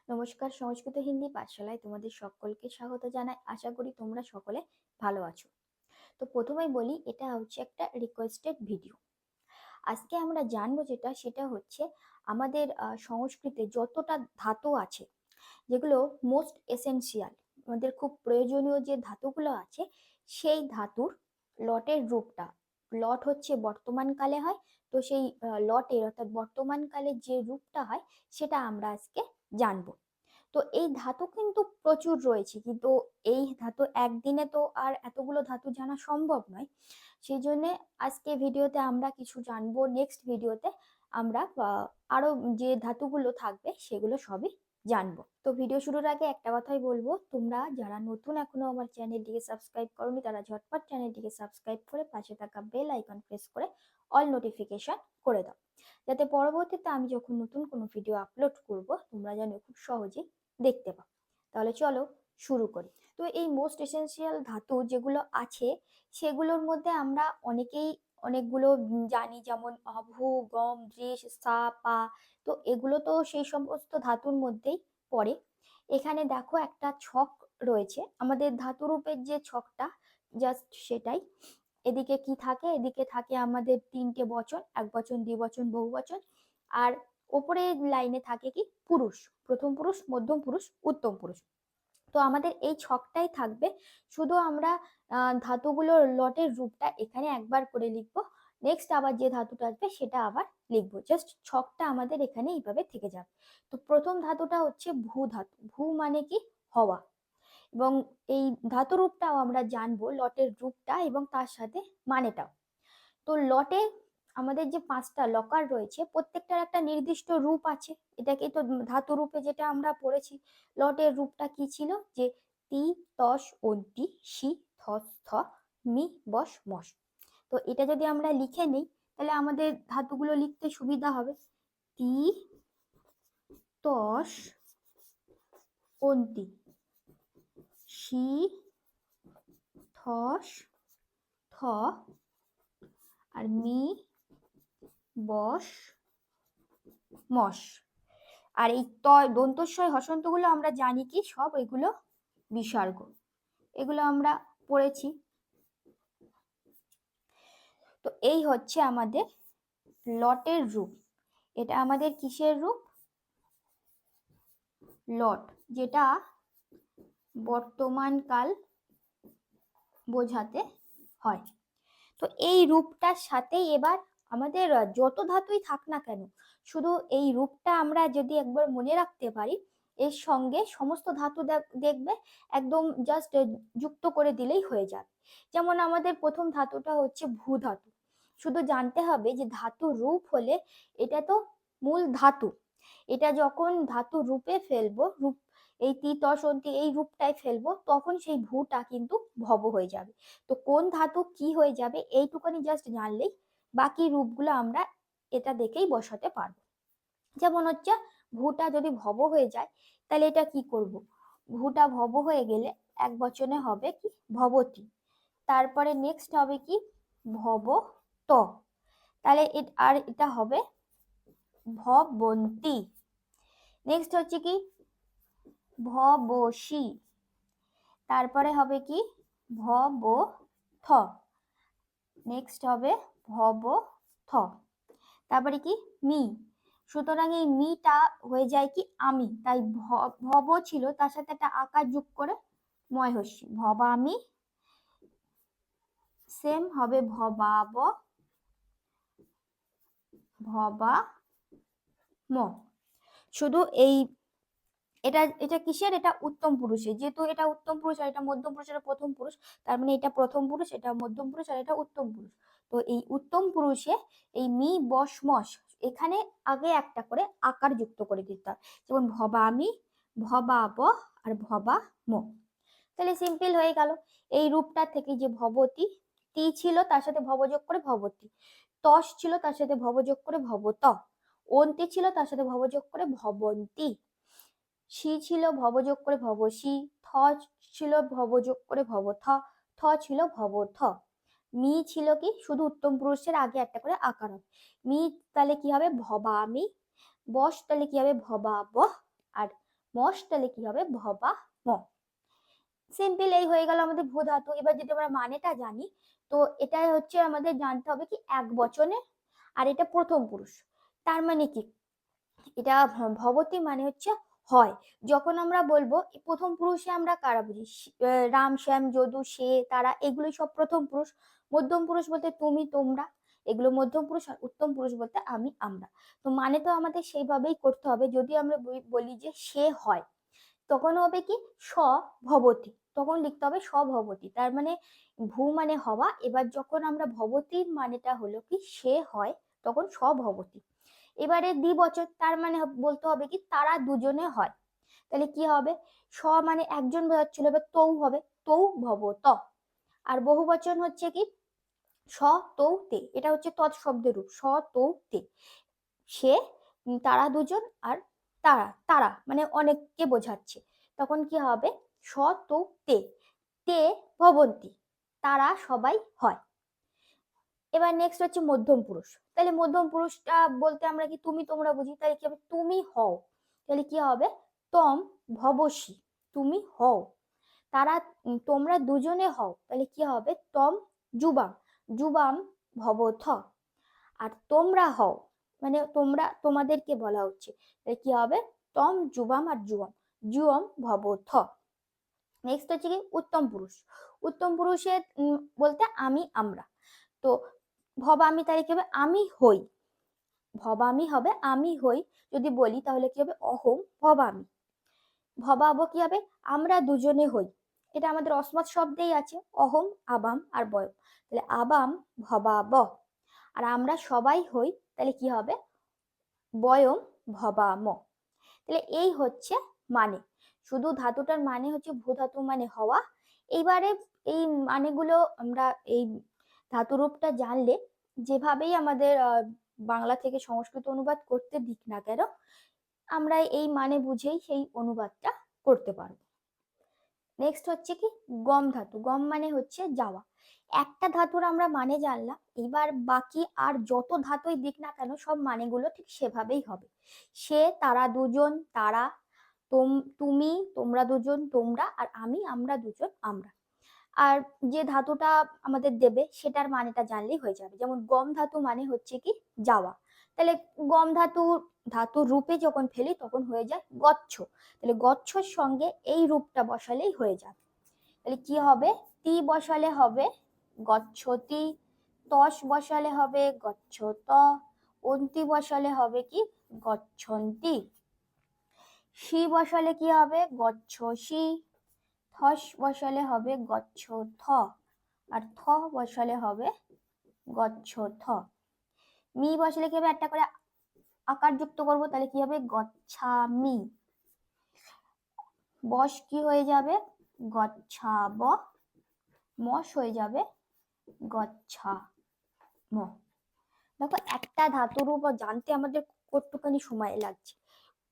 নমস্কার, সংস্কৃত হিন্দি পাঠশালায় তোমাদের সকলকে স্বাগত জানাই। আশা করি তোমরা সকলে ভালো আছো। তো প্রথমেই বলি, এটা হচ্ছে একটা রিকোয়েস্টেড ভিডিও। আজকে আমরা জানবো সেটা হচ্ছে আমাদের সংস্কৃতে যতটা ধাতু আছে, যেগুলো মোস্ট এসেনশিয়াল, আমাদের খুব প্রয়োজনীয় যে ধাতুগুলো আছে, সেই ধাতুর লটের রূপটা। লট হচ্ছে বর্তমানকালে হয়, তো সেই লটের অর্থাৎ বর্তমানকালে যে রূপটা হয় সেটা আমরা আজকে জানবো। তো এই ধাতু কিন্তু প্রচুর রয়েছে, কিন্তু এই ধাতু একদিনে তো আর এতগুলো ধাতু জানা সম্ভব নয়। সেই জন্যে আজকে ভিডিওতে আমরা কিছু জানবো, নেক্সট ভিডিওতে আমরা আরো যে ধাতুগুলো থাকবে সেগুলো সবই জানবো। তো ভিডিও শুরুর আগে একটা কথাই বলবো, তোমরা যারা নতুন এখনো আমার চ্যানেলটিকে সাবস্ক্রাইব করোনি তারা ঝটপট চ্যানেলটিকে সাবস্ক্রাইব করে পাশে থাকা বেল আইকন প্রেস করে অল নোটিফিকেশন করে দাও, যাতে পরবর্তীতে আমি যখন নতুন কোনো ভিডিও আপলোড করব তোমরা যেন খুব সহজেই দেখতে পাও। তাহলে চলো শুরু করি। তো এই মোস্ট এসেনশিয়াল ধাতু যেগুলো আছে সেগুলোর মধ্যে আমরা অনেকেই অনেকগুলো জানি, যেমন ভূ, গম, দৃশ, সা, পা। তো এগুলো তো সেই সমস্ত ধাতুর মধ্যেই পড়ে। এখানে দেখো একটা ছক রয়েছে, আমাদের ধাতুরূপের যে ছকটা, জাস্ট সেটাই। এদিকে কি থাকে, এদিকে থাকে আমাদের তিনটে বচন, এক বচন, দ্বিবচন, বহুবচন। আর ওপরের লাইনে থাকে কি পুরুষ, প্রথম পুরুষ, মধ্যম পুরুষ, উত্তম পুরুষ। তো আমাদের এই ছকটাই থাকবে। শুধু আমরা ধাতুগুলোর লটের রূপটা এখানে একবার করে লিখবো, নেক্সট আবার যে ধাতুটা আসবে সেটা আবার লিখবো, জাস্ট ছকটা আমাদের এখানে এইভাবে থেকে যাবে। তো প্রথম ধাতুটা হচ্ছে ভূ ধাতু। ভূ মানে কি হওয়া, এবং এই ধাতু রূপটাও আমরা জানবো, লটের রূপটা এবং তার সাথে মানেটাও। তো লটে আমাদের যে পাঁচটা লকার রয়েছে প্রত্যেকটার একটা নির্দিষ্ট রূপ আছে। এটাকেই তো ধাতু রূপে যেটা আমরা পড়েছি। লটের রূপটা কি ছিল, যে তি, তস, অন্তি, সি, থস, থ, মি, বস, মস। তো এটা যদি আমরা লিখে নিই তাহলে আমাদের ধাতুগুলো লিখতে সুবিধা হবে। তি, তস, অন্তি, সি, থস, থ, আর মি, বস, মস। আর এই দন্তস্বয় হসন্তগুলো আমরা জানি কি সব এগুলো বিসর্গ, এগুলো আমরা পড়েছি। তো এই হচ্ছে আমাদের লটের রূপ। এটা আমাদের কিসের রূপ? লট, যেটা বর্তমান কাল বোঝাতে হয়। তো এই রূপটার সাথেই এবার আমাদের যত ধাতুই থাক না কেন, শুধু এই রূপটা আমরা যদি একবার মনে রাখতে পারি, এর সঙ্গে সমস্ত ধাতু দেখবে একদম জাস্ট যুক্ত করে দিলেই হয়ে যাবে। যেমন আমাদের প্রথম ধাতুটা হচ্ছে ভূ ধাতু। শুধু জানতে হবে যে ধাতু রূপ হলে, এটা তো মূল ধাতু, এটা যখন ধাতু রূপে ফেলবো, রূপ এই তি, তস, অন্তি এই রূপটাই ফেলবো, তখন সেই ভূটা কিন্তু ভব হয়ে যাবে। তো কোন ধাতু কি হয়ে যাবে এইটুকুনি জাস্ট জানলেই বাকি রূপগুলো আমরা এটা দেখেই বসাতে পারবো। যেমন হচ্ছে ভূটা যদি ভব হয়ে যায় তাহলে এটা কি করব, ভূটা ভব হয়ে গেলে এক বচনে হবে কি ভবতী। তারপরে নেক্সট হবে কি ভব ত, তাহলে আর এটা হবে ভবন্তী। নেক্সট হচ্ছে কি ভবসী। তারপরে হবে কি ভব থ। নেক্সট হবে ভব থ। তারপরে কি মি। সুতরাং এই মিটা হয়ে যায় কি আমি, তাই ভব ছিল তার সাথে একটা আকার যোগ করে ময় হস্যি, ভবামি। সেম হবে ভবাব, ভবা ম। শুধু এই এটা এটা কিসের, এটা উত্তম পুরুষের, যেহেতু এটা উত্তম পুরুষ আর এটা মধ্যম পুরুষ, এটা প্রথম পুরুষ, তার মানে এটা প্রথম পুরুষ, এটা মধ্যম পুরুষ, আর এটা উত্তম পুরুষ। তো এই উত্তম পুরুষে এই মি, বস, মস এখানে আগে একটা করে আকার যুক্ত করে দিতে হয়, যেমন ভবামি, ভবাব আর ভবা ম। তাহলে সিম্পল হয়ে গেল। এই রূপটা থেকে যে ভবতী, তি ছিল তার সাথে ভবযোগ করে ভবতী, তস ছিল তার সাথে ভবযোগ করে ভবত, অন্তি ছিল তার সাথে ভবযোগ করে ভবন্তী, সি ছিল ভবযোগ করে ভবসী, থ ছিল ভবযোগ করে ভবথ, থ ছিল ভবথ। মি ছিল কি শুধু উত্তম পুরুষের আগে একটা করে আকার হবে, মি তাহলে কি হবে ভবামি, বস তাহলে কি হবে ভবাব, আর মশ, তাহলে কি হবে ভবা ম। সিম্পল, এই হয়ে গেল আমাদের ভূ ধাতু। এবার যদি আমরা মানেটা জানি, তো এটাই হচ্ছে আমাদের জানতে হবে কি এক বচনে, আর এটা প্রথম পুরুষ। তার মানে কি, এটা ভবতী মানে হচ্ছে হয়। যখন আমরা বলবো প্রথম পুরুষে আমরা কারা বুঝি, রাম, শ্যাম, যদু, সে, তারা, এগুলো সব প্রথম পুরুষ। মধ্যম পুরুষ বলতে তুমি, তোমরা, এগুলো মধ্যম পুরুষ। আর উত্তম পুরুষ বলতে আমি, আমরা। তো মানে তো আমাদের সেইভাবেই করতে হবে। যদি আমরা বলি যে সে হয়, তখন হবে কি স্বভবতী, তখন লিখতে হবে স্বভবতী। তার মানে ভূ মানে হওয়া, এবার যখন আমরা ভবতীর মানেটা হলো কি সে হয়, তখন স্বভবতী। এবারে দ্বিবচন, তার মানে বলতে হবে কি তারা দুজনে হয়, তাহলে কি হবে স মানে একজন বোঝাচ্ছিল, এবার তৌ হবে তৌ ভবত। আর বহু বচন হচ্ছে কি স তৌ তে, এটা হচ্ছে তৎশব্দের রূপ স তৌ তে। সে, তারা দুজন, আর তারা, তারা মানে অনেককে বোঝাচ্ছে, তখন কি হবে স তৌ তে, তে ভবন্তি, তারা সবাই হয়। এবার নেক্সট হচ্ছে মধ্যম পুরুষ। তাহলে মধ্যম পুরুষটা বলতে আমরা কি তুমি, তোমরা বুঝি, তাহলে কি হবে তুমি হও, তাহলে কি হবে তম ভবসি, তুমি হও। তারা, তোমরা দুজনে হও, তাহলে কি হবে তম যুবাম, যুবাম ভবথ। আর তোমরা হও মানে তোমরা, তোমাদেরকে বলা হচ্ছে, তাহলে কি হবে তম যুবাম আর যুবম, যুবম ভবথ। নেক্সট হচ্ছে কি উত্তম পুরুষ। উত্তম পুরুষের বলতে আমি, আমরা। তো ভবামি, তাহলে কি হবে আমি হই, ভবামি হবে আমি হই। যদি বলি তাহলে কি হবে অহম ভবামি। ভবাব কি হবে আমরা দুজনে হই, এটা আমাদের অসমত শব্দেই আছে অহম, আবাম আর বয়ম, তাহলে আবাম ভবাব। আর আমরা সবাই হই, তাহলে কি হবে বয়ম ভবাম। তাহলে এই হচ্ছে মানে, শুধু ধাতুটার মানে হচ্ছে ভূ ধাতু মানে হওয়া। এইবারে এই মানেগুলো আমরা এই ধাতুরূপটা জানলে, যেভাবেই আমাদের বাংলা থেকে সংস্কৃত অনুবাদ করতে দিক না কেন, আমরা এই মানে বুঝেই সেই অনুবাদটা করতে পারবো। নেক্সট হচ্ছে কি গম ধাতু। গম মানে হচ্ছে যাওয়া। একটা ধাতুর আমরা মানে জানলাম, এবার বাকি আর যত ধাতুই দিক না কেন সব মানেগুলো ঠিক সেভাবেই হবে। সে, তারা দুজন, তারা, তুমি, তোমরা দুজন, তোমরা, আর আমি, আমরা দুজন, আমরা। আর যে ধাতুটা আমাদের দেবে সেটার মানেটা জানলেই হয়ে যাবে। যেমন গম ধাতু মানে হচ্ছে কি যাওয়া, তাহলে গম ধাতু, ধাতুর রূপে যখন ফেলি তখন হয়ে যায় গচ্ছ, তাহলে গচ্ছর সঙ্গে এই রূপটা বসালেই হয়ে যাবে। তাহলে কি হবে তি বসালে হবে গচ্ছতি, তস বসালে হবে গচ্ছত, অন্তি বসালে হবে কি গচ্ছন্তি, সি বসালে কি হবে গচ্ছসি, থস বসালে হবে গচ্ছ থ, আর থ বসালে হবে গচ্ছ থ। মি বসালে কি হবে একটা করে আকার যুক্ত করব, তাহলে কি হবে গচ্ছামি। বস কি হয়ে যাবে গচ্ছাব, মস হয়ে যাবে গচ্ছা ম। দেখো একটা ধাতুর উপর জানতে আমাদের কতটুখানি সময় লাগছে,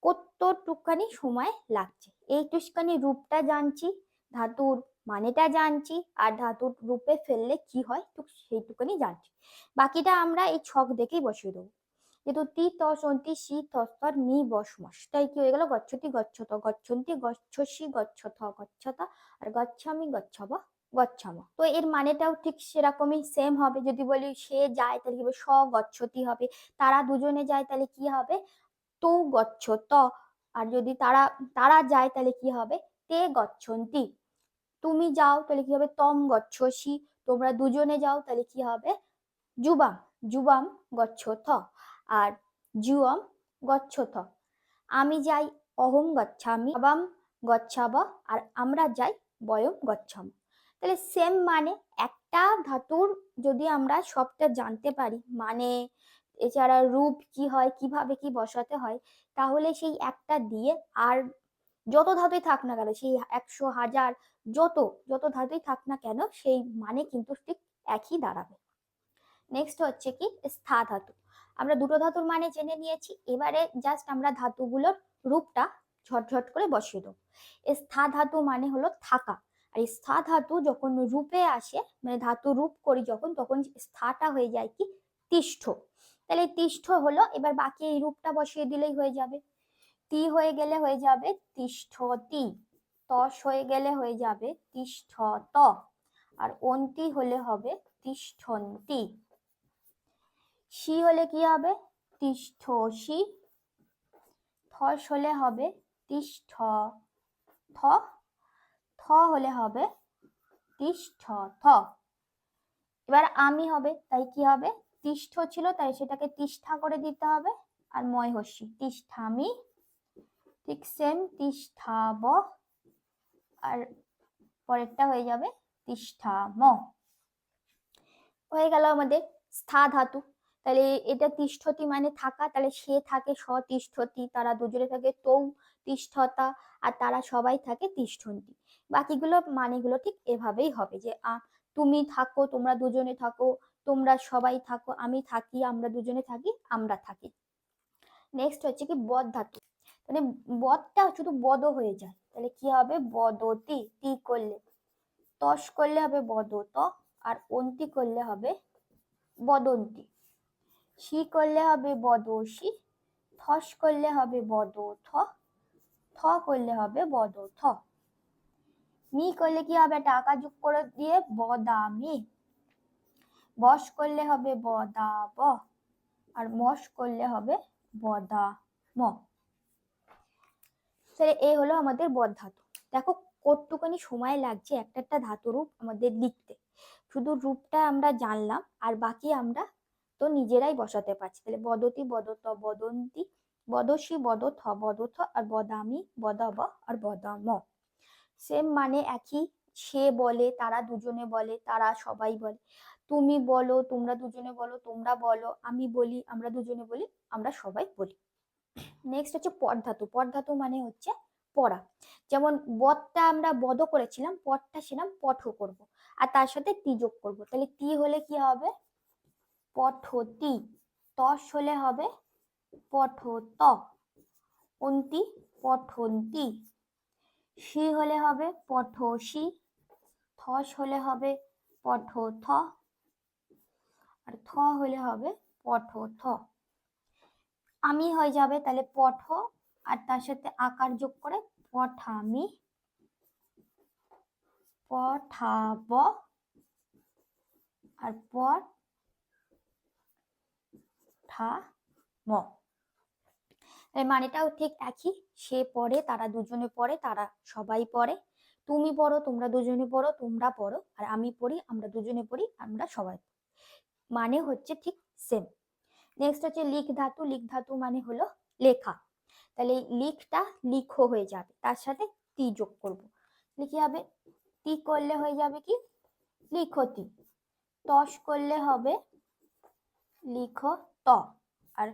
কতটুখানি সময় লাগছে। এইটুখানি রূপটা জানছি, ধাতুর মানেটা জানছি, আর ধাতুর রূপে ফেললে কি হয় সেইটুখানি জানছি। বাকিটা আমরা এই ছক দেখেই বসিয়ে দেবো। যেহেতু তি তস অন্তি সি তস্তর মি বস মস, তাই কি হয়ে গেল গচ্ছতি গচ্ছত, গচ্ছন্তি গচ্ছসি গচ্ছথ গচ্ছতা, আর গচ্ছামি গচ্ছব গচ্ছাম। তো এর মানেটাও ঠিক সেরকমই সেম হবে। যদি বলি সে যায় তাহলে কি হবে স গচ্ছতি হবে, তারা দুজনে যায় তাহলে কি হবে তো গচ্ছত, আর যদি তারা তারা যায় তাহলে কি হবে তে গচ্ছন্তি। তুমি যাও তাহলে কি হবে তম গচ্ছসি, তোমরা দুজনে যাও তাহলে কি হবে যুবাম, যুবাম গচ্ছথ, আর যুয়ম গচ্ছথ। আমি যাই অহম গচ্ছামি, আবাম গচ্ছাব, আর আমরা যাই বয়ম গচ্ছাম। তাহলে সেম মানে, একটা ধাতুর যদি আমরা সবটা জানতে পারি মানে, এছাড়া রূপ কি হয় কিভাবে কি বসাতে হয়, তাহলে সেই একটা দিয়ে আর যত ধাতুই থাক না কেন, সেই 100 1000 যত যত ধাতুই থাক না কেন, সেই মানে কিন্তু ঠিক একই দাঁড়াবে। নেক্সট হচ্ছে কি স্থা ধাতু। আমরা দুটো ধাতুর মানে জেনে নিয়েছি, এবারে জাস্ট আমরা ধাতুগুলোর রূপটা ঝটঝট করে বসিয়ে দেবো। স্থা ধাতু মানে হলো থাকা, আর স্থা ধাতু যখন রূপে আসে মানে ধাতু রূপ করি যখন, তখন স্থাটা হয়ে যায় কি তিষ্ঠ। তাহলে তিষ্ঠ হলো, এবার বাকি এই রূপটা বসিয়ে দিলেই হয়ে যাবে। তি হয়ে গেলে হয়ে যাবে তিষ্ঠতি, তস হয়ে গেলে হয়ে যাবে তিষ্ঠত, আর অন্তি হলে হবে তিষ্ঠন্তি। শি হলে কি হবে তিষ্ঠসি, থস হলে হবে তিষ্ঠ থ, থ হলে হবে তিষ্ঠ থ। এবার আমি হবে, তাই কি হবে তিষ্ঠ ছিল তাই সেটাকে তিষ্ঠা করে দিতে হবে, আর ময় হস্যি তিষ্ঠামি, ঠিক সেম তিষ্ঠাব, আর পরেরটা হয়ে যাবে তিষ্ঠাম। হয়ে গেল আমাদের স্থা ধাতু। তাহলে এটা তিষ্ঠতি মানে থাকা, তাহলে সে থাকে সতিষ্ঠতি, তারা দুজনে থাকে তৌ তিষ্ঠতা, আর তারা সবাই থাকে তিষ্ঠন্তি। বাকিগুলো মানেগুলো ঠিক এভাবেই হবে, যে তুমি থাকো, তোমরা দুজনে থাকো, তোমরা সবাই থাকো, আমি থাকি, আমরা দুজনে থাকি, আমরা থাকি। নেক্সট হচ্ছে কি বদ ধাতু। মানে বদটা শুধু বদ হয়ে যায়, তাহলে কি হবে বদতি, তি করলে, তস করলে হবে বদত, আর অন্তি করলে হবে বদন্তি। শি করলে হবে বদসি, থস করলে হবে বদথ, থ করলে হবে বদথ। মি করলে কি হবে একটা আকার যোগ করে দিয়ে বদামি, বস করলে হবে বদাব, আর মস করলে হবে বদাম। তাহলে এই হলো আমাদের বদ ধাতু। দেখো কতটুকুনি সময় লাগছে একটা একটা ধাতু রূপ আমাদের লিখতে, শুধু রূপটা আমরা জানলাম আর বাকি আমরা তো নিজেরাই বসাতে পারছি। তাহলে বদতি, বদত, বদন্তি, বদসি, বদথ, বদথ, আর বদামি, বদাব, আর বদাম। সেম মানে একই, সে বলে, তারা দুজনে বলে, তারা সবাই বলে, তুমি বলো, তোমরা দুজনে বলো, তোমরা বলো, আমি বলি, আমরা দুজনে বলি, আমরা সবাই বলি। নেক্সট হচ্ছে পদ ধাতু। পদ ধাতু মানে হচ্ছে পড়া। যেমন বদটা আমরা বদ করেছিলাম, পদটা ছিলাম পঠ করব, আর তার সাথে তি যোগ করব। তাহলে তি হলে কি হবে পঠতি, তস হলে হবে পঠত, অন্তি পঠন্তি, শি হলে হবে পঠসি, থস হলে হবে পঠথ, আর থ হলে হবে পঠথ। আমি হয়ে যাবে তাহলে পঠ, আর তার সাথে আকার যোগ করে পঠামি, পঠাব, আর পঠাম। মানেটাও ঠিক একই, সে পড়ে, তারা দুজনে পড়ে, তারা সবাই পড়ে, তুমি পড়ো, তোমরা দুজনে পড়ো, তোমরা পড়ো, আর আমি পড়ি, আমরা দুজনে পড়ি, আমরা সবাই, মানে হচ্ছে ঠিক সেম। নেক্সট হচ্ছে লিখ ধাতু। লিখ ধাতু মানে হলো লেখা। তাহলে লিখটা লিখো হয়ে যাবে, তার সাথে তি যোগ করবো, কি হবে তি করলে হয়ে যাবে কি লিখতি, তস করলে হবে লিখত, আর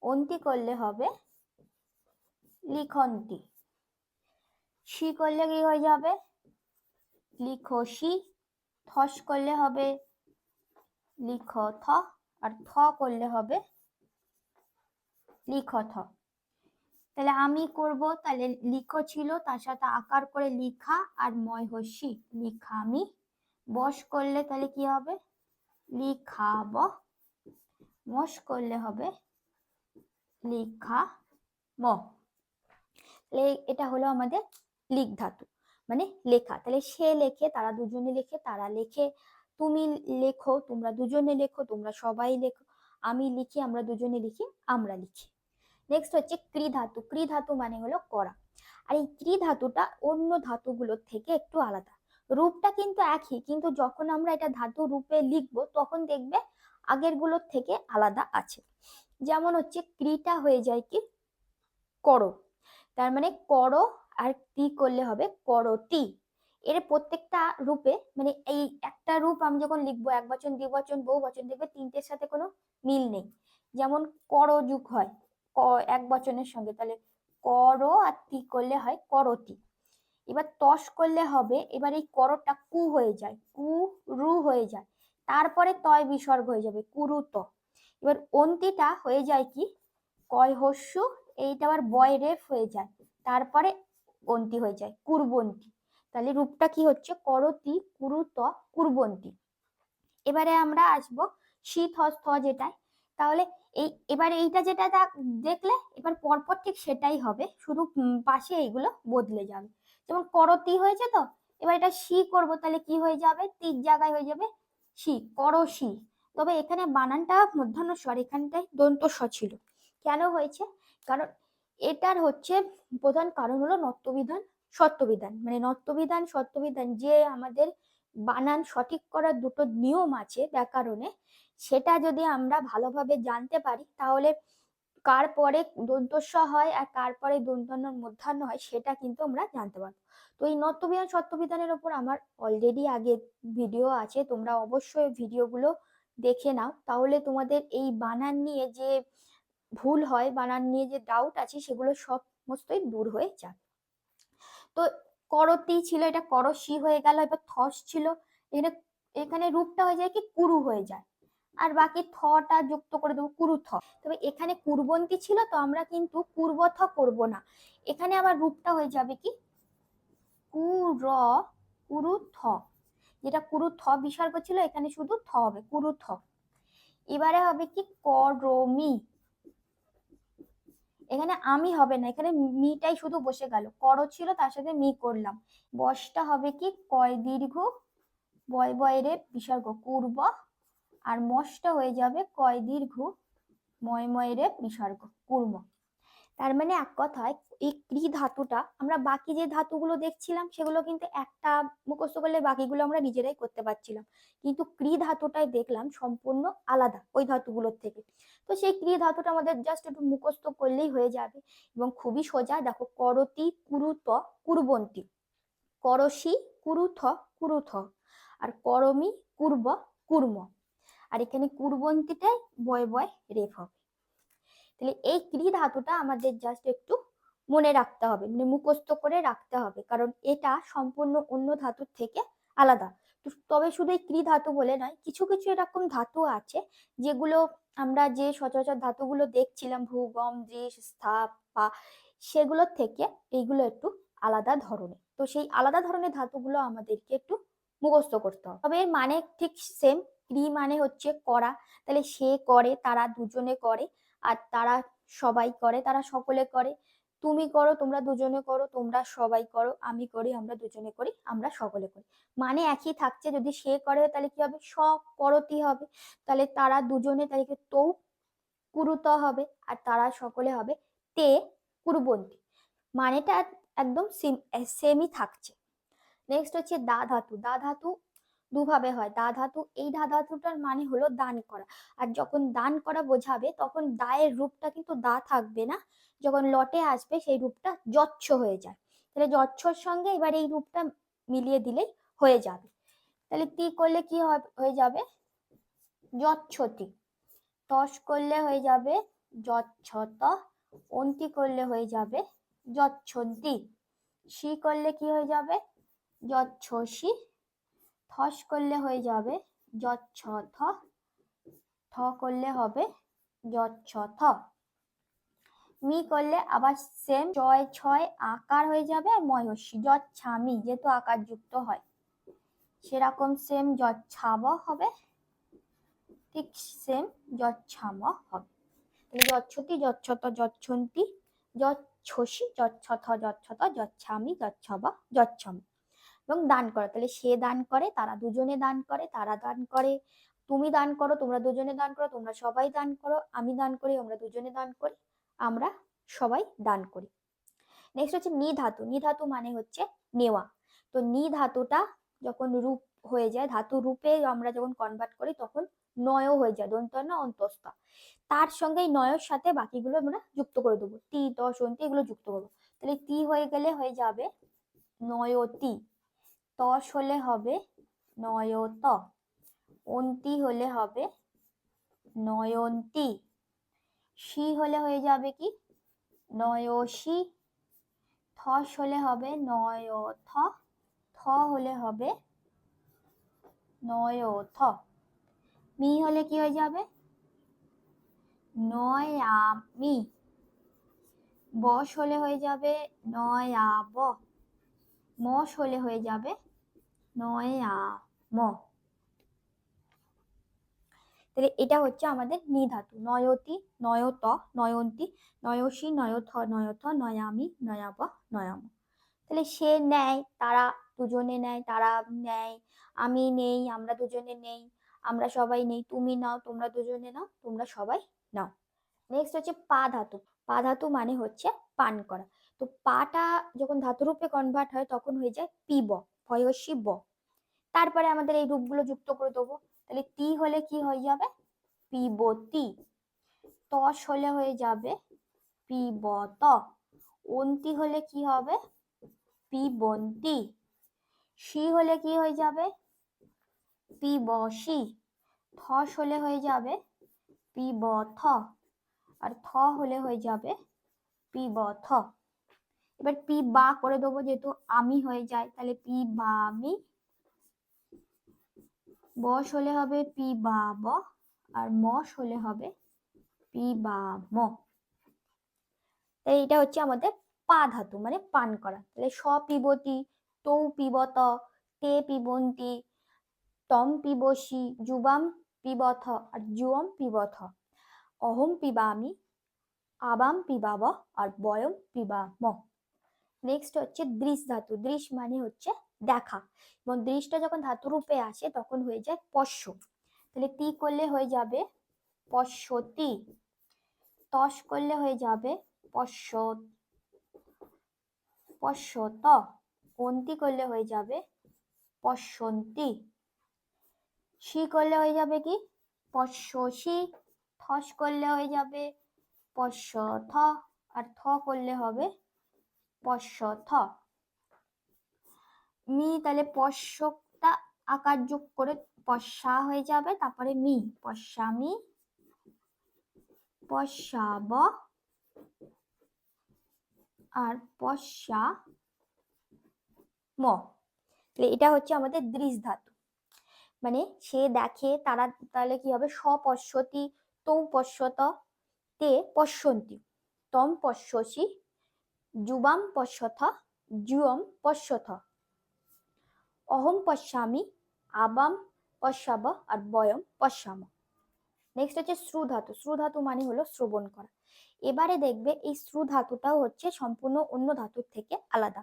অন্তি করলে হবে লিখন্তি। শি করলে কি হয়ে যাবে লিখসি, থস করলে হবে লিখথ, আর থ করলে হবে লিখথ। তাহলে আমি করব, তাহলে লিখো ছিল তার সাথে আকার করে লিখা, আর ময় হস্যি লিখামি, বস করলে তাহলে কি হবে লিখাব, মস করলে হবে লিখাম। তাহলে এটা হলো আমাদের লিখ ধাতু, মানে লেখা। তাহলে সে লেখে, তারা দুজনে লেখে, তারা লেখে, তুমি লেখো, তোমরা দুজনে লেখো, তোমরা সবাই লেখো, আমি লিখি, আমরা দুজনে লিখি, আমরা লিখি। নেক্সট হচ্ছে ক্রি ধাতু। ক্রি ধাতু মানে হলো করা, আর এই ক্রি ধাতুটা অন্য ধাতুগুলোর থেকে একটু আলাদা। রূপটা কিন্তু একই, কিন্তু যখন আমরা এটা ধাতু রূপে লিখবো তখন দেখবে আগের গুলোর থেকে আলাদা আছে। যেমন হচ্ছে ক্রিটা হয়ে যায় কি করো, তার মানে করো, আর তি করলে হবে করতি। এর প্রত্যেকটা রূপে মানে এই একটা রূপ আমি যখন লিখবো এক বচন, দ্বিবচন, বহু বচন, দেখবে তিনটের সাথে কোনো মিল নেই। যেমন করো যুগ হয় এক বচনের সঙ্গে, তাহলে করো আর তি করলে হয় করতি। এবার তস করলে হবে, এবার এই করটা কু হয়ে যায়, কু রু হয়ে যায়, তারপরে তয় বিসর্গ হয়ে যাবে কুরুত। এবার অন্তিটা হয়ে যায় কি কয় হস্য, এইটা আবার বয় রেফ হয়ে যায়, তারপরে অন্তি হয়ে যায় কুরবন্তি। তাহলে রূপটা কি হচ্ছে করতি, কুরুত, কুরবন্তি। এবারে আমরা আসবো শীত হস্ত যেটাই, তাহলে এবার এইটা যেটা দেখলে এবার পরপর ঠিক সেটাই হবে, শুধু পাশে এইগুলো বদলে যাবে। যেমন করতি হয়েছে, তো এবার এটা সি করব, তাহলে কি হয়ে যাবে, তির জায়গায় হয়ে যাবে সি, করসি। তবে এখানে বানানটা মূর্ধন্য স্বর, এখানটায় দন্ত স ছিল। কেন হয়েছে? কারণ এটার হচ্ছে প্রধান কারণ হলো নত্যবিধান সত্যবিধান, মানে নত্যবিধান সত্যবিধান যে আমাদের বানান সঠিক করার দুটো নিয়ম আছে ব্যাকরণে, সেটা যদি আমরা ভালোভাবে জানতে পারি তাহলে কার পরে দন্তস্ব হয় আর কার পরে দন্তন্য মূর্ধন্য হয় সেটা কিন্তু আমরা জানতে পারবো। তো এই নত্যবিধান সত্যবিধানের ওপর আমার অলরেডি আগে ভিডিও আছে, তোমরা অবশ্যই ভিডিওগুলো দেখে নাও, তাহলে তোমাদের এই বানান নিয়ে যে ভুল হয়, বানান নিয়ে যে ডাউট আছে সেগুলো সমস্তই দূর হয়ে যাবে। তো করতি ছিল, এটা করসি হয়ে গেল। এবার থস ছিল, এখানে এখানে রূপটা হয়ে যায় কি কুরু হয়ে যায়, আর বাকি থটা যুক্ত করে দেবো কুরু থ। তবে এখানে কুরবন্তী ছিল, তো আমরা কিন্তু পূর্বথ করব না, এখানে আবার রূপটা হয়ে যাবে কি কুর কুরু থ, যেটা কুরু থ বিসর্গ ছিল এখানে শুধু থ হবে, কুরু থ। এবারে হবে কি করমি, এখানে আমি হবে না, এখানে মিটাই শুধু বসে গেল, কর ছিল তার সাথে মি করলাম। বসটা হবে কি কয় দীর্ঘ বয় বয়ের বিসর্গ কুর্ব, আর মসটা হয়ে যাবে কয় দীর্ঘ ময় ময়ের বিসর্গ কুর্ম। তার মানে এক কথায় এই ক্রি ধাতুটা আমরা বাকি যে ধাতুগুলো দেখছিলাম সেগুলো কিন্তু একটা মুখস্থ করলে বাকিগুলো আমরা নিজেরাই করতে পারছিলাম, কিন্তু ক্রি ধাতুটাই দেখলাম সম্পূর্ণ আলাদা ওই ধাতুগুলোর থেকে। তো সেই ক্রি ধাতুটা আমাদের জাস্ট একটু মুখস্থ করলেই হয়ে যাবে এবং খুবই সোজা। দেখো, করতি কুরুত কুরবন্তী, করসি কুরুথ কুরুথ, আর করমি কুর্ব কুর্ম, আর এখানে কুরবন্তীটাই বয় বয় রেফ হবে। তাহলে এই ক্রি ধাতুটা আমাদের জাস্ট একটু মনে রাখতে হবে, মানে মুখস্থ করে রাখতে হবে, কারণ এটা সম্পূর্ণ অন্য ধাতুর থেকে আলাদা। তবে শুধু এই ক্রি ধাতু বলে নয়, কিছু কিছু এরকম ধাতু আছে যেগুলো আমরা যে সচরাচর ধাতুগুলো দেখছিলাম ভূ গম দৃশ স্থাপ পা, সেগুলোর থেকে এইগুলো একটু আলাদা ধরনের। তো সেই আলাদা ধরনের ধাতুগুলো আমাদেরকে একটু মুখস্থ করতে হবে। তবে এর মানে ঠিক সেম, ক্রি মানে হচ্ছে করা, তাহলে সে করে, তারা দুজনে করে, আর তারা সবাই করে, তারা সকলে করে, তুমি করো তোমরা দুজনে করো, তোমরা সবাই করো, আমি করি আমরা দুজনে করি, আমরা সকলে করি, মানে একই থাকছে। যদি সে করে তাহলে কি হবে, স করতি হবে, তাহলে তারা দুজনে তাহলে তৌ কুরুত হবে, আর তারা সকলে হবে তে কুরবন্তী, মানেটা একদম সেমই থাকছে। নেক্সট হচ্ছে দা ধাতু। দা ধাতু দুভাবে হয়। দা ধাতু, এই দা ধাতুটার মানে হলো দান করা, আর যখন দান করা বোঝাবে তখন দায়ের রূপটা কিন্তু দা থাকবে না, যখন লটে আসবে সেই রূপটা যচ্ছ হয়ে যায়। তাহলে যচ্ছর সঙ্গে এবার এই রূপটা মিলিয়ে দিলেই হয়ে যাবে। তাহলে তি করলে কি হয়ে যাবে যচ্ছতি, তস করলে হয়ে যাবে যচ্ছত, অন্তি করলে হয়ে যাবে যচ্ছন্তি, সি করলে কি হয়ে যাবে যচ্ছসি, থস করলে হয়ে যাবে যচ্ছথ, থ করলে হবে যচ্ছথ, মি করলে আবার সেম ছয় ছয় আকার হয়ে যাবে, আর ময়সী যচ্ছামি যেহেতু আকার যুক্ত হয়, সেরকম সেম যচ্ছাব হবে, ঠিক সেম যচ্ছাম হবে। যচ্ছতি যচ্ছত যচ্ছন্তি যচ্ছসি যচ্ছথ যচ্ছত যচ্ছামি যচ্ছব যচ্ছম। এবং দান করে, তাহলে সে দান করে, তারা দুজনে দান করে, তারা দান করে, তুমি দান করো, তোমরা দুজনে দান করো, তোমরা সবাই দান করো, আমি দান করি, আমরা দুজনে দান করি, আমরা সবাই দান করি। নেক্সট হচ্ছে নি ধাতু। নি ধাতু মানে হচ্ছে নেওয়া। তো নি ধাতুটা যখন রূপ হয়ে যায়, ধাতু রূপে আমরা যখন কনভার্ট করি তখন নয় হয়ে যায়, দন্তন্য অন্তস্থ, তার সঙ্গে নয়ের সাথে বাকিগুলো আমরা যুক্ত করে দেবো, তি ত সন্তি এগুলো যুক্ত করবো। তাহলে তি হয়ে গেলে হয়ে যাবে নয়তি, তস হলে হবে নয়ত, অন্তি হলে হবে নয়ন্তি, সি হলে হয়ে যাবে কি নয়সি, থস হলে হবে নয়থ, থ হলে হবে নয়থ, মি হলে কি হয়ে যাবে নয়ামি, বস হলে হয়ে যাবে নয়াব, মস হলে হয়ে যাবে নয়াম। তাহলে এটা হচ্ছে আমাদের নি ধাতু। নয়তি, নয়ত, নয়ন্তি, নয়সী, নয়থ, নয়থ, নয়ামি, নয়াব, নয়াম। তাহলে সে নেয়, তারা দুজনে নেয়, তারা নেয়, আমি নেই, আমরা দুজনে নেই, আমরা সবাই নেই, তুমি নাও, তোমরা দুজনে নাও, তোমরা সবাই নাও। নেক্সট হচ্ছে পা ধাতু। পা ধাতু মানে হচ্ছে পান করা। তো পাটা যখন ধাতু রূপে কনভার্ট হয় তখন হয়ে যায় পিব, ভয়সী ব। তারপরে আমাদের এই রূপগুলো যুক্ত করে দেবো। তাহলে তি হলে কি হয়ে যাবে? পিবতি। তস হলে হয়ে যাবে পিবত। অন্তি হলে কি হবে? পিবন্তি। সি হলে কি হয়ে যাবে? পিবসি। থস হলে হয়ে যাবে পিবথ। আর থ হলে হয়ে যাবে পিবথ। এবার পি বা করে দেবো, যেহেতু আমি হয়ে যায়, তাহলে পি বা আমি। বস হলে হবে পি বা ব। আর মস হলে হবে পি বা ম। তাই এটা হচ্ছে আমাদের পা ধাতু, মানে পান করা। তাহলে স পিবতি, তৌ পিবত, তে পিবন্তি, তম পিবসি, যুবাম পিবথ, আর যুয়ম পিবথ, অহম পিবামি, আবাম পিবাব, আর বয়ম পিবাম। নেক্সট হচ্ছে দৃশ ধাতু। দৃশ মানে হচ্ছে দেখা, এবং দৃশটা যখন ধাতু রূপে আসে তখন হয়ে যায় পশ্য। তাহলে তি করলে হয়ে যাবে পশ্যতি। তস করলে হয়ে যাবে পশ্যত। অন্তি করলে হয়ে যাবে পশ্যন্তি। সি করলে হয়ে যাবে কি? পশ্যসি। থস করলে হয়ে যাবে পশ্যথ। আর থ করলে হবে পশ্যথ। মি, তাহলে পশ্যটা আকার যোগ করে পশ্যা হয়ে যাবে, তারপরে মি, পশ্যামি, পশ্যাব, আর পশ্যাম। তাহলে এটা হচ্ছে আমাদের দৃশ ধাতু, মানে সে দেখে, তারা। তাহলে কি হবে? স্বপশ্যতি, তৌ পশ্যত, তে পশ্যন্তি, তম পশ্যসি, যুবাম পশ্যথ, যুয়ম পশ্যথ, অহম পশ্যামি, আবাম পশ্যাব, আর বয়ম পশ্যাম। নেক্সট হচ্ছে শ্রু ধাতু। শ্রু ধাতু মানে হলো শ্রবণ করা। এবারে দেখবে এই শ্রু ধাতুটাও হচ্ছে সম্পূর্ণ অন্য ধাতুর থেকে আলাদা।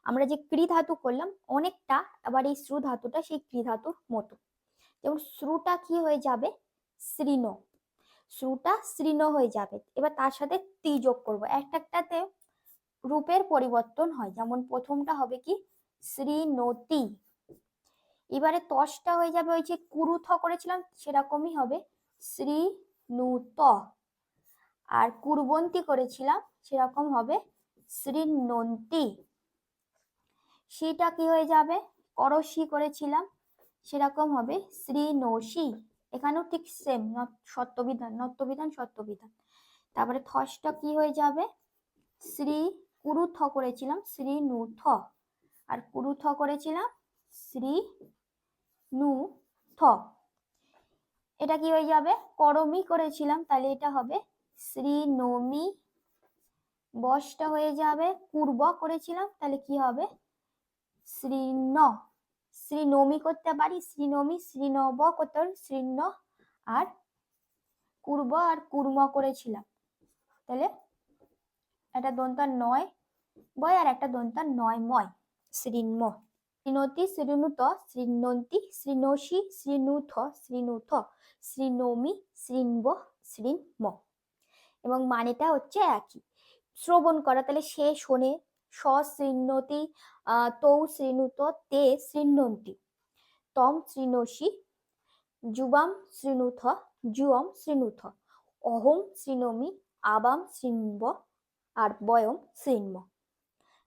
আমরা যে ক্রি ধাতু করলাম অনেকটা, আবার এই শ্রু ধাতুটা সেই ক্রি ধাতুর মতো। যেমন শ্রুটা কি হয়ে যাবে? শৃণ। শ্রুটা শৃণ হয়ে যাবে। এবার তার সাথে তি যোগ করবো, একটাতে রূপের পরিবর্তন হয়। যেমন প্রথমটা হবে কি? শ্রীনতি। এবারে তসটা হয়ে যাবে ওই যে কুরুথ করেছিলাম সেরকমই হবে শ্রীনুত। আর কুরবন্তি করেছিলাম সেরকম হবে শ্রীনন্তি। সিটা কি হয়ে যাবে? করসি করেছিলাম সেরকম হবে শ্রীনসি। এখানেও ঠিক সেম, সত্যবিধান, নত্যবিধান, সত্যবিধান। তারপরে থসটা কি হয়ে যাবে? শ্রী কুরুথ করেছিলাম শ্রীনুথ। আর কুরুথ করেছিলাম শ্রী নু থ। এটা কি হয়ে যাবে? করমি করেছিলাম, তাহলে এটা হবে শ্রীনমি। বসটা হয়ে যাবে পূর্ব করেছিলাম, তাহলে কি হবে? শ্রীন। শ্রীনমি করতে পারি, শ্রীনমি, শ্রীনব করতে পারি, শ্রীন। আর পূর্ব আর কুর্ম করেছিলাম, তাহলে একটা দন্তার নয় বয় আর একটা দন্তার নয় ময়, শ্রীন্ম। শ্রীনতি, শ্রীনুত, শ্রীনন্তি, শ্রীনসি, শ্রীনুথ, শ্রীনুথ, শ্রীনমি, শ্রীনব, শ্রীনম। এবং মানেটা হচ্ছে একই, শ্রবণ করা। তাহলে সে শোনে, স শৃণোতি, তৌ শৃণুত, তে শৃণন্তি, তম শৃণোষি, যুবাম শৃণুথ, যুয়ম শৃণুথ, অহম শৃণোমি, আবাম শৃণব, আর বয়ম শৃণম।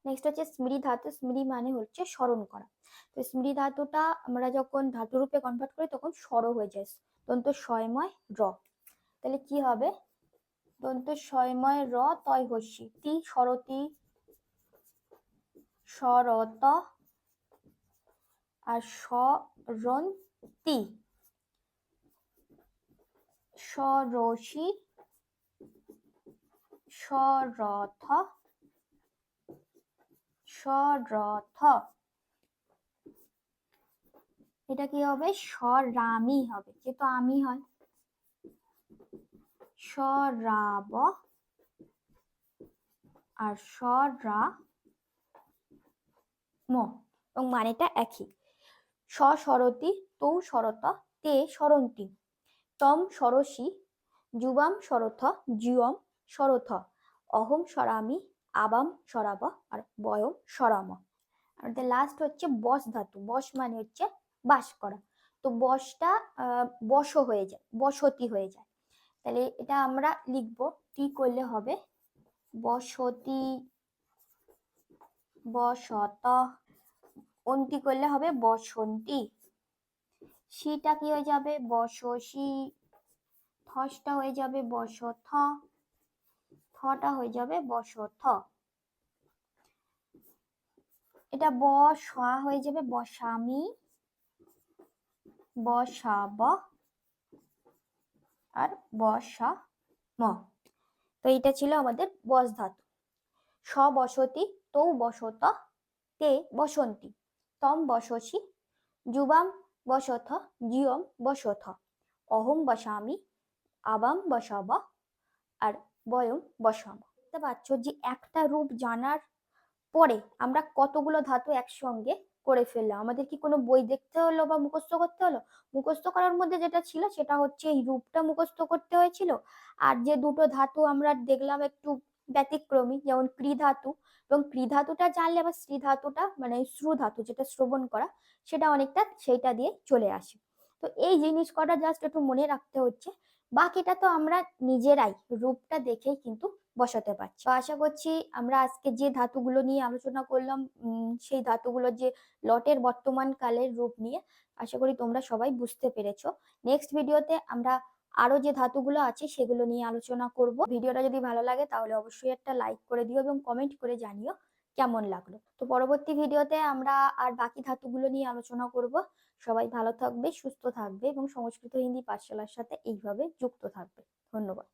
নেক্সট হচ্ছে স্মৃতি ধাতু। স্মৃতি মানে হচ্ছে স্মরণ করা। তো স্মৃতি ধাতুটা আমরা যখন ধাতু রূপে কনভার্ট করি তখন স্বর হয়ে যায়, দন্ত স্বয়ময় র। তাহলে কি হবে? দন্ত স্বয়ময় র, তয় হস্যি, তি সরতি, সরত, আর সরন্তি, সরসি, সরথ, সরথ। এটা কি হবে? স্বরামি হবে, যেহেতু আমি হয়। সরাব আর সরাম, এবং মানেটা একই। সরতি, তৌ সরত, তে সরন্তি, তম সরসি, যুবাম সরথ, জিয়ম সরথ, অহম সরামি, আবাম সরাব আর বয়ম সরাম। আমাদের লাস্ট হচ্ছে বস ধাতু। বস মানে হচ্ছে বাস করা। তো বসটা বস হয়ে যায়, বসতি হয়ে যায়। তাহলে এটা আমরা লিখবো, টি করলে হবে বসতি, বসত, অন্তি করলে হবে বসন্তি, সিটা কি হয়ে যাবে বসসি, থসটা হয়ে যাবে বসথ, থটা হয়ে যাবে বসথ। এটা বসা হয়ে যাবে বসামি, বসাব আর বসাম। তো এটা ছিল আমাদের বস ধাতু। বসতি, তৌ বসত, তে বসন্তি, তম বসসি, যুবাম বসথ, জিয়ম বসথ, অহম বসামি, আবাম বসাব আর বয়ম বসাম। বুঝতে পারছো যে একটা রূপ জানার পরে আমরা কতগুলো ধাতু একসঙ্গে করে ফেললাম। আমাদের কি কোনো বই দেখতে হলো বা মুখস্থ করতে হলো? মুখস্থ করার মধ্যে যেটা ছিল সেটা হচ্ছে এই রূপটা মুখস্থ করতে হয়েছিল। আর যে দুটো ধাতু আমরা দেখলাম একটু ব্যতিক্রমী, যেমন ক্রি ধাতু, এবং ক্রি ধাতুটা জানলে আবার শ্রী ধাতুটা মানে শ্রু ধাতু যেটা শ্রবণ করা, সেটা অনেকটা সেইটা দিয়ে চলে আসে। তো এই জিনিস কটা জাস্ট একটু মনে রাখতে হচ্ছে, বাকিটা তো আমরা নিজেরাই রূপটা দেখেই কিন্তু বসাতে পারছি। তো আশা করছি আমরা আজকে যে ধাতুগুলো নিয়ে আলোচনা করলাম, সেই ধাতুগুলোর যে লটের বর্তমান কালের রূপ নিয়ে, আশা করি তোমরা সবাই বুঝতে পেরেছো। নেক্সট ভিডিওতে আমরা আরো যে ধাতুগুলো আছে সেগুলো নিয়ে আলোচনা করব। ভিডিওটা যদি ভালো লাগে তাহলে অবশ্যই একটা লাইক করে দিও এবং কমেন্ট করে জানিও কেমন লাগলো। তো পরবর্তী ভিডিওতে আমরা আর বাকি ধাতুগুলো নিয়ে আলোচনা করব। সবাই ভালো থাকবে, সুস্থ থাকবে এবং সংস্কৃত হিন্দি পাঠশালার সাথে এইভাবে যুক্ত থাকবে। ধন্যবাদ।